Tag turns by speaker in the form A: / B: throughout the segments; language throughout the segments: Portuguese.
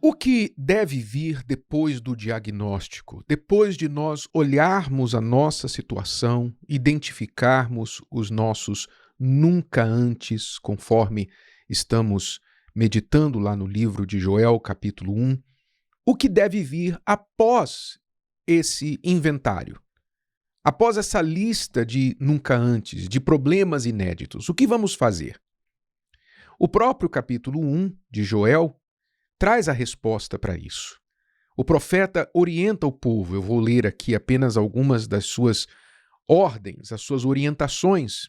A: O que deve vir depois do diagnóstico? Depois de nós olharmos a nossa situação, identificarmos os nossos nunca antes, conforme estamos meditando lá no livro de Joel, capítulo 1, o que deve vir após esse inventário? Após essa lista de nunca antes, de problemas inéditos, o que vamos fazer? O próprio capítulo 1 de Joel traz a resposta para isso. O profeta orienta o povo. Eu vou ler aqui apenas algumas das suas ordens, as suas orientações,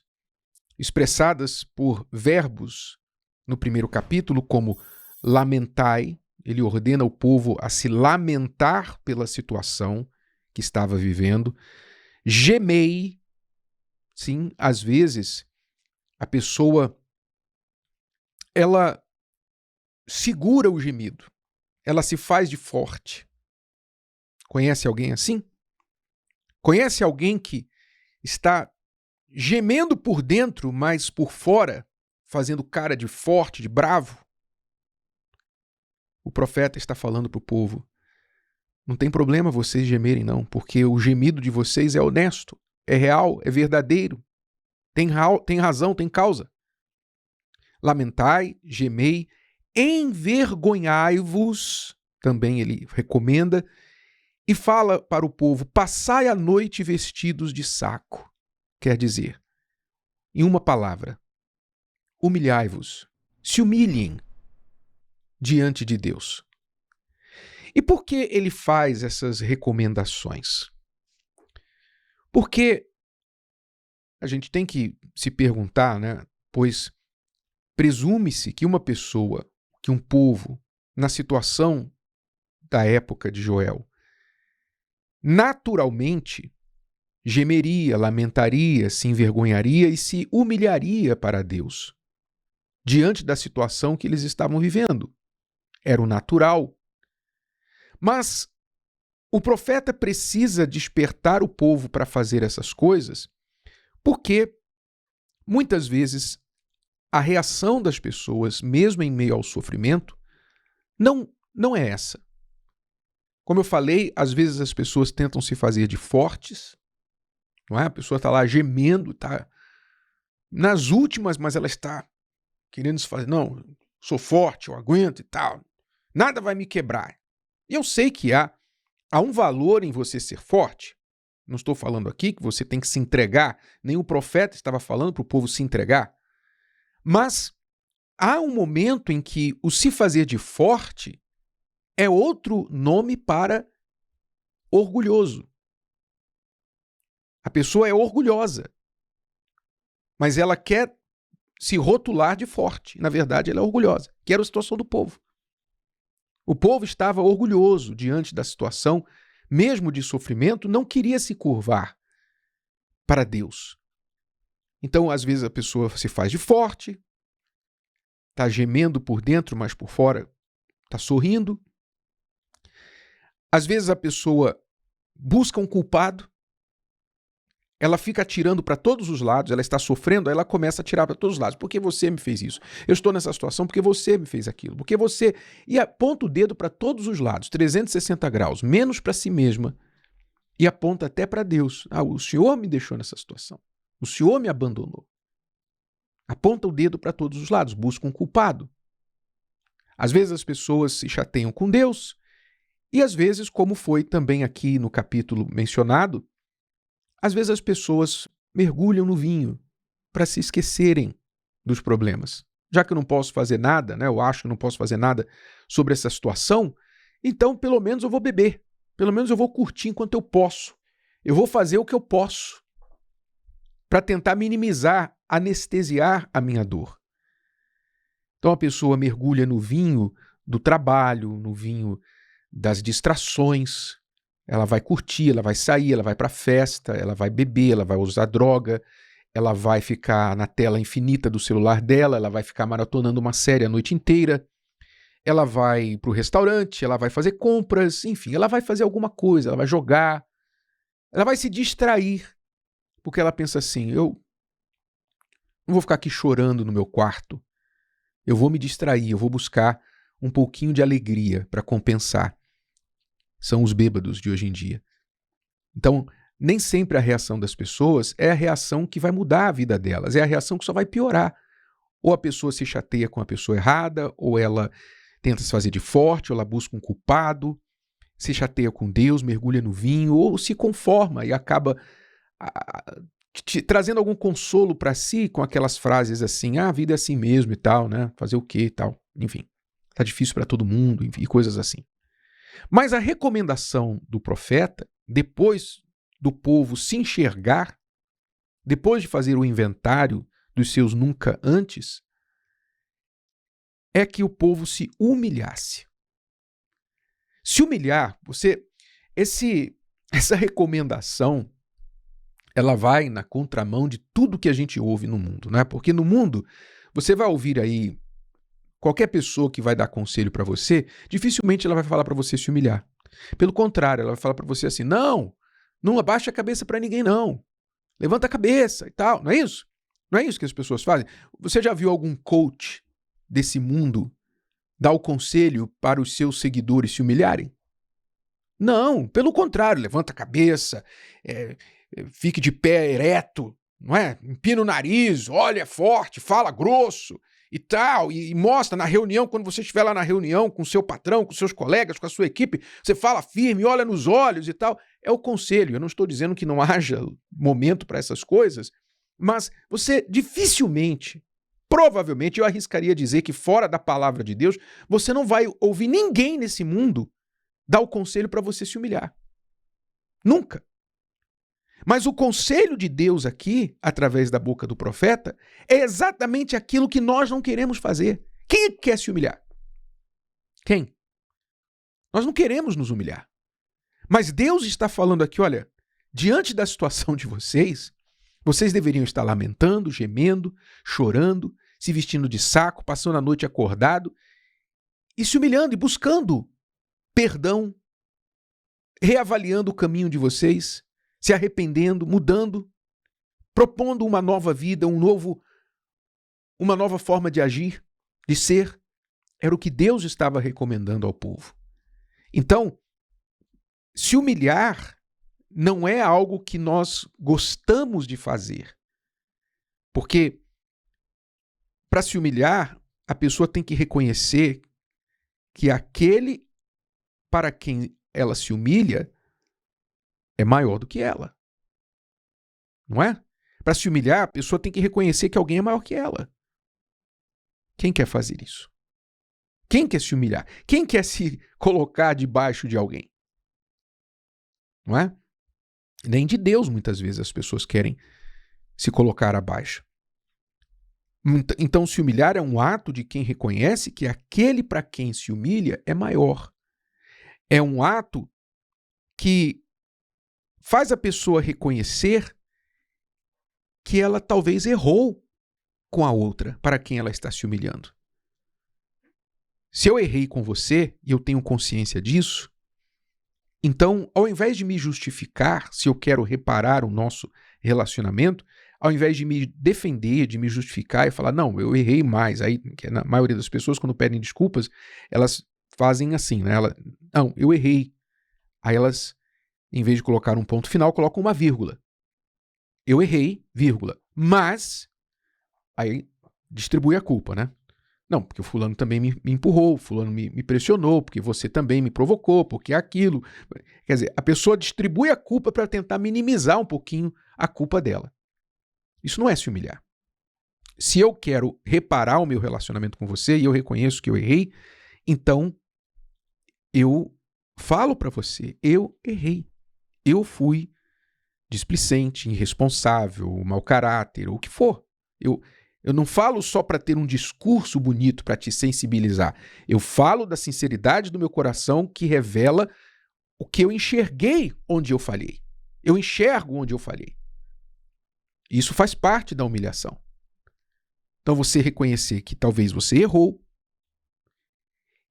A: expressadas por verbos no primeiro capítulo, como lamentai. Ele ordena o povo a se lamentar pela situação que estava vivendo. Gemei. Sim, às vezes a pessoa ela segura o gemido, ela se faz de forte. Conhece alguém assim? Conhece alguém que está gemendo por dentro, mas por fora, fazendo cara de forte, de bravo? O profeta está falando para o povo: não tem problema vocês gemerem não, porque o gemido de vocês é honesto, é real, é verdadeiro, tem razão, tem causa. Lamentai, gemei, envergonhai-vos, também ele recomenda, e fala para o povo: passai a noite vestidos de saco. Quer dizer, em uma palavra, humilhai-vos, se humilhem diante de Deus. E por que ele faz essas recomendações? Porque a gente tem que se perguntar, né? Pois presume-se que uma pessoa, que um povo, na situação da época de Joel, naturalmente gemeria, lamentaria, se envergonharia e se humilharia para Deus, diante da situação que eles estavam vivendo. Era o natural. Mas o profeta precisa despertar o povo para fazer essas coisas, porque muitas vezes a reação das pessoas, mesmo em meio ao sofrimento, não é essa. Como eu falei, às vezes as pessoas tentam se fazer de fortes, não é? A pessoa está lá gemendo, está nas últimas, mas ela está querendo se fazer, não, sou forte, eu aguento e tal, nada vai me quebrar. E eu sei que há um valor em você ser forte. Não estou falando aqui que você tem que se entregar, nem o profeta estava falando para o povo se entregar. Mas há um momento em que o se fazer de forte é outro nome para orgulhoso. A pessoa é orgulhosa, mas ela quer se rotular de forte. Na verdade, ela é orgulhosa, que era a situação do povo. O povo estava orgulhoso diante da situação, mesmo de sofrimento, não queria se curvar para Deus. Então, às vezes, a pessoa se faz de forte, está gemendo por dentro, mas por fora está sorrindo. Às vezes, a pessoa busca um culpado, ela fica atirando para todos os lados, ela está sofrendo, aí ela começa a atirar para todos os lados. Por que você me fez isso? Eu estou nessa situação porque você me fez aquilo. Porque você... E aponta o dedo para todos os lados, 360 graus, menos para si mesma, e aponta até para Deus. Ah, o Senhor me deixou nessa situação. O Senhor me abandonou. Aponta o dedo para todos os lados, busca um culpado. Às vezes as pessoas se chateiam com Deus, e às vezes, como foi também aqui no capítulo mencionado, às vezes as pessoas mergulham no vinho para se esquecerem dos problemas. Já que eu não posso fazer nada, né? Eu acho que não posso fazer nada sobre essa situação, então pelo menos eu vou beber, pelo menos eu vou curtir enquanto eu posso. Eu vou fazer o que eu posso para tentar minimizar, anestesiar a minha dor. Então a pessoa mergulha no vinho do trabalho, no vinho das distrações. Ela vai curtir, ela vai sair, ela vai para festa, ela vai beber, ela vai usar droga, ela vai ficar na tela infinita do celular dela, ela vai ficar maratonando uma série a noite inteira, ela vai para o restaurante, ela vai fazer compras, enfim, ela vai fazer alguma coisa, ela vai jogar, ela vai se distrair, porque ela pensa assim: eu não vou ficar aqui chorando no meu quarto, eu vou me distrair, eu vou buscar um pouquinho de alegria para compensar. São os bêbados de hoje em dia. Então, nem sempre a reação das pessoas é a reação que vai mudar a vida delas, é a reação que só vai piorar. Ou a pessoa se chateia com a pessoa errada, ou ela tenta se fazer de forte, ou ela busca um culpado, se chateia com Deus, mergulha no vinho, ou se conforma e acaba trazendo algum consolo para si com aquelas frases assim, a vida é assim mesmo e tal, né? Fazer o quê e tal, enfim. Tá difícil para todo mundo e coisas assim. Mas a recomendação do profeta, depois do povo se enxergar, depois de fazer o inventário dos seus nunca antes, é que o povo se humilhasse. Se humilhar, essa recomendação, ela vai na contramão de tudo que a gente ouve no mundo, né? Porque no mundo, você vai ouvir aí qualquer pessoa que vai dar conselho para você, dificilmente ela vai falar para você se humilhar. Pelo contrário, ela vai falar para você assim, não abaixa a cabeça para ninguém não, levanta a cabeça e tal, não é isso? Não é isso que as pessoas fazem? Você já viu algum coach desse mundo dar o conselho para os seus seguidores se humilharem? Não, pelo contrário, levanta a cabeça, fique de pé ereto, não é? Empina o nariz, olha forte, fala grosso e tal, e mostra na reunião, quando você estiver lá na reunião com o seu patrão, com seus colegas, com a sua equipe, você fala firme, olha nos olhos e tal. É o conselho, eu não estou dizendo que não haja momento para essas coisas, mas você dificilmente, provavelmente, eu arriscaria dizer que fora da palavra de Deus, você não vai ouvir ninguém nesse mundo dar o conselho para você se humilhar. Nunca. Mas o conselho de Deus aqui, através da boca do profeta, é exatamente aquilo que nós não queremos fazer. Quem é que quer se humilhar? Quem? Nós não queremos nos humilhar. Mas Deus está falando aqui, olha, diante da situação de vocês deveriam estar lamentando, gemendo, chorando, se vestindo de saco, passando a noite acordado e se humilhando e buscando perdão, reavaliando o caminho de vocês, se arrependendo, mudando, propondo uma nova vida, uma nova forma de agir, de ser. Era o que Deus estava recomendando ao povo. Então, se humilhar não é algo que nós gostamos de fazer. Porque para se humilhar, a pessoa tem que reconhecer que aquele para quem ela se humilha é maior do que ela. Não é? Para se humilhar, a pessoa tem que reconhecer que alguém é maior que ela. Quem quer fazer isso? Quem quer se humilhar? Quem quer se colocar debaixo de alguém? Não é? Nem de Deus, muitas vezes, as pessoas querem se colocar abaixo. Então, se humilhar é um ato de quem reconhece que aquele para quem se humilha é maior. É um ato que faz a pessoa reconhecer que ela talvez errou com a outra para quem ela está se humilhando. Se eu errei com você e eu tenho consciência disso, então, ao invés de me justificar, se eu quero reparar o nosso relacionamento, ao invés de me defender, de me justificar e falar, não, eu errei mais, aí, que na maioria das pessoas, quando pedem desculpas, elas fazem assim, né? Não, eu errei. Aí elas, em vez de colocar um ponto final, colocam uma vírgula. Eu errei, vírgula, mas aí distribui a culpa, né? Não, porque o fulano também me empurrou, o fulano me pressionou, porque você também me provocou, porque aquilo. Quer dizer, a pessoa distribui a culpa para tentar minimizar um pouquinho a culpa dela. Isso não é se humilhar. Se eu quero reparar o meu relacionamento com você e eu reconheço que eu errei, então eu falo para você, eu errei. Eu fui displicente, irresponsável, mau caráter, ou o que for. Eu não falo só para ter um discurso bonito para te sensibilizar. Eu falo da sinceridade do meu coração que revela o que eu enxerguei onde eu falhei. Eu enxergo onde eu falhei. Isso faz parte da humilhação. Então você reconhecer que talvez você errou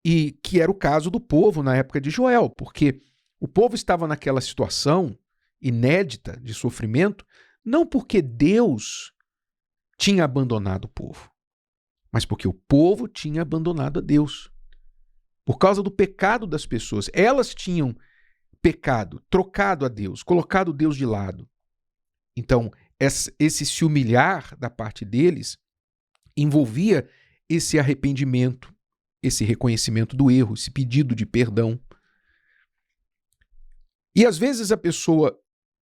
A: e que era o caso do povo na época de Joel, porque o povo estava naquela situação inédita de sofrimento, não porque Deus tinha abandonado o povo, mas porque o povo tinha abandonado a Deus. Por causa do pecado das pessoas. Elas tinham pecado, trocado a Deus, colocado Deus de lado. Então, esse se humilhar da parte deles envolvia esse arrependimento, esse reconhecimento do erro, esse pedido de perdão. E às vezes a pessoa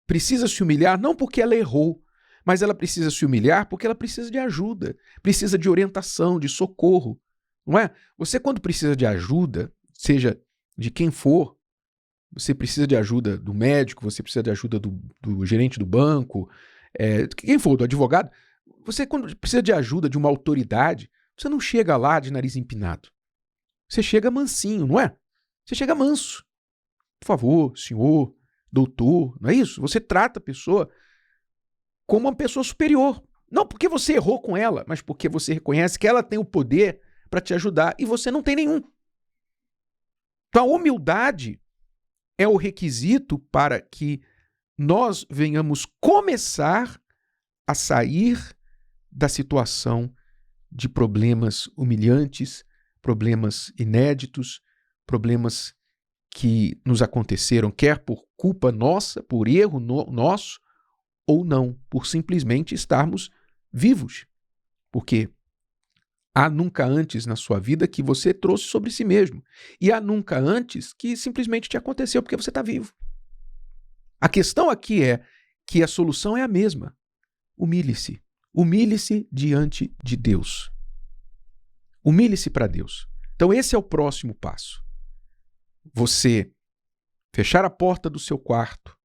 A: precisa se humilhar não porque ela errou, mas ela precisa se humilhar porque ela precisa de ajuda, precisa de orientação, de socorro. Não é? Você, quando precisa de ajuda, seja de quem for, você precisa de ajuda do médico, você precisa de ajuda do gerente do banco, quem for, do advogado. Você, quando precisa de ajuda de uma autoridade, você não chega lá de nariz empinado. Você chega mansinho, não é? Você chega manso. Por favor, senhor, doutor, não é isso? Você trata a pessoa como uma pessoa superior. Não porque você errou com ela, mas porque você reconhece que ela tem o poder para te ajudar e você não tem nenhum. Então, a humildade é o requisito para que nós venhamos começar a sair da situação de problemas humilhantes, problemas inéditos, problemas que nos aconteceram, quer por culpa nossa, por erro nosso, ou não, por simplesmente estarmos vivos. Porque há nunca antes na sua vida que você trouxe sobre si mesmo. E há nunca antes que simplesmente te aconteceu porque você está vivo. A questão aqui é que a solução é a mesma. Humilhe-se. Humilhe-se diante de Deus. Humilhe-se para Deus. Então esse é o próximo passo. Você fechar a porta do seu quarto,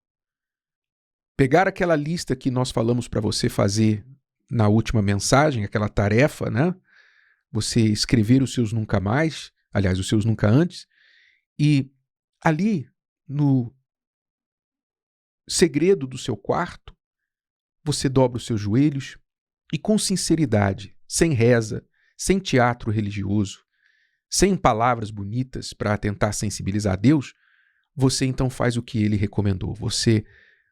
A: pegar aquela lista que nós falamos para você fazer na última mensagem, aquela tarefa, né? Você escrever os seus nunca mais, aliás, os seus nunca antes, e ali no segredo do seu quarto, você dobra os seus joelhos e com sinceridade, sem reza, sem teatro religioso, sem palavras bonitas para tentar sensibilizar a Deus, você então faz o que ele recomendou. Você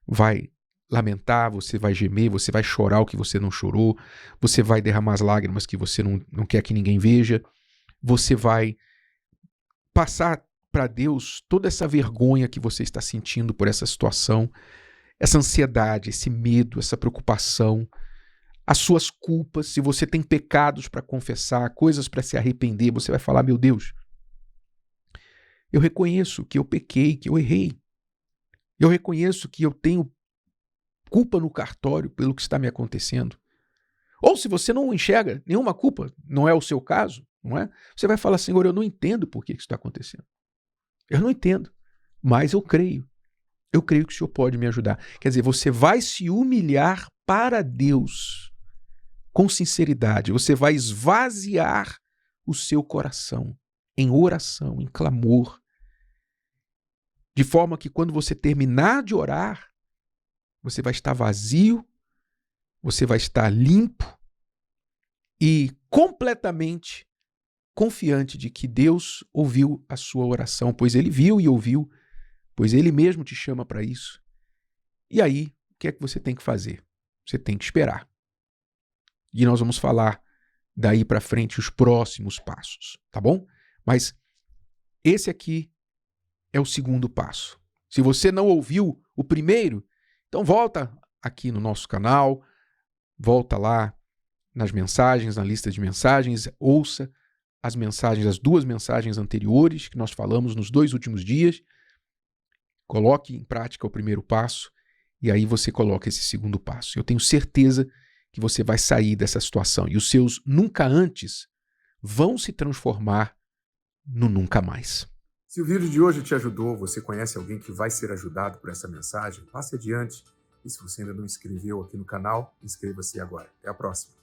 A: vai lamentar, você vai gemer, você vai chorar o que você não chorou, você vai derramar as lágrimas que você não quer que ninguém veja, você vai passar para Deus toda essa vergonha que você está sentindo por essa situação, essa ansiedade, esse medo, essa preocupação, as suas culpas. Se você tem pecados para confessar, coisas para se arrepender, você vai falar: meu Deus, eu reconheço que eu pequei, que eu errei. Eu reconheço que eu tenho culpa no cartório pelo que está me acontecendo. Ou se você não enxerga nenhuma culpa, não é o seu caso, não é? Você vai falar: Senhor, eu não entendo por que isso está acontecendo. Eu não entendo, mas eu creio. Eu creio que o Senhor pode me ajudar. Quer dizer, você vai se humilhar para Deus com sinceridade. Você vai esvaziar o seu coração em oração, em clamor, de forma que quando você terminar de orar, você vai estar vazio, você vai estar limpo e completamente confiante de que Deus ouviu a sua oração, pois Ele viu e ouviu, pois Ele mesmo te chama para isso. E aí, o que é que você tem que fazer? Você tem que esperar. E nós vamos falar daí para frente os próximos passos, tá bom? Mas esse aqui é o segundo passo. Se você não ouviu o primeiro, então volta aqui no nosso canal, volta lá nas mensagens, na lista de mensagens, ouça as mensagens, as 2 mensagens anteriores que nós falamos nos 2 últimos dias, coloque em prática o primeiro passo e aí você coloca esse segundo passo. Eu tenho certeza que você vai sair dessa situação e os seus nunca antes vão se transformar no nunca mais.
B: Se o vídeo de hoje te ajudou, você conhece alguém que vai ser ajudado por essa mensagem, passe adiante. E se você ainda não inscreveu aqui no canal, inscreva-se agora. Até a próxima.